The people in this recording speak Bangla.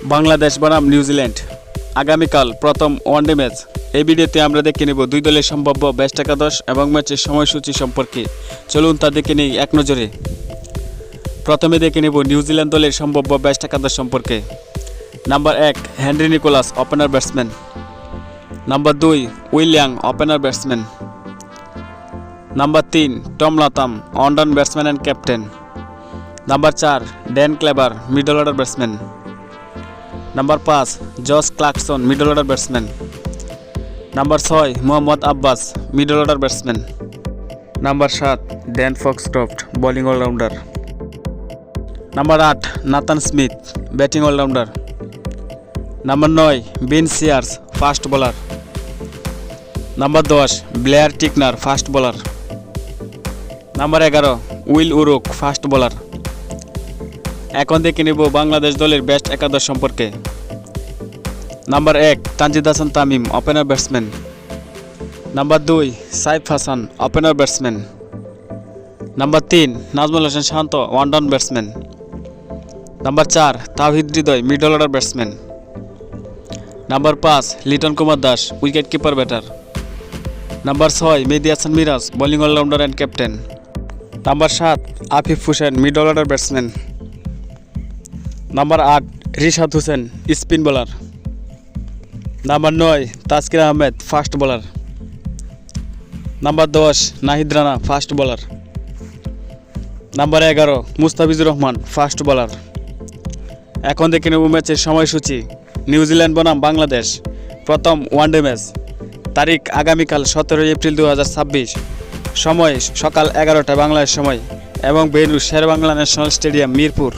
বাংলাদেশ বনাম নিউজিল্যান্ড আগামীকাল প্রথম ওয়ানডে ম্যাচ। এই ভিডিওতে আমরা দেখে নেব দুই দলের সম্ভাব্য বেস্ট একাদশ এবং ম্যাচের সময়সূচি সম্পর্কে। চলুন তা দেখে নেই এক নজরে। প্রথমে দেখে নেব নিউজিল্যান্ড দলের সম্ভাব্য বেস্ট একাদশ সম্পর্কে। Number 1 Henry Nicholls, opener batsman. Number 2 Will Young, opener batsman. Number 3 Tom Latham, on down batsman and captain. Number 4 Dane Cleaver, middle order batsman. Number 5 Josh Clarkson, middle order batsman. Number 6 Mohammad Abbas, middle order batsman. Number 7 Dean Foxcroft, bowling allrounder. Number 8 Nathan Smith, batting allrounder. Number 9 Ben Sears, fast bowler. Number 10 Blair Tickner, fast bowler. Number 11 Will O'Rourke, fast bowler. এখন দেখে নেব বাংলাদেশ দলের বেস্ট একাদশ সম্পর্কে। Number 1 Tanzid Hasan Tamim, opener batsman. Number 2 Saif Hasan, opener batsman. Number 3 Najmul Hossain Shanto, one down batsman. Number 4 Towhid Hridoy, middle order batsman. Number 5 Liton Kumar Das, wicket keeper batter. Number 6 Mehedi Hasan Miraz, bowling allrounder and captain. Number 7 Afif Hossain, middle order batsman. Number 8 Rishad Hossain, spin bowler. Number 9 Taskin Ahmed, fast bowler. Number 10 Nahid Rana, fast bowler. Number 11 Mustafizur Rahman, fast bowler. এখন দেখে নেব ম্যাচের সময়সূচি। নিউজিল্যান্ড বনাম বাংলাদেশ প্রথম ওয়ানডে ম্যাচ। তারিখ আগামীকাল 17 এপ্রিল 2026। সময় সকাল 11টা বাংলাদেশ সময় এবং venue Sher e Bangla National Stadium, Mirpur.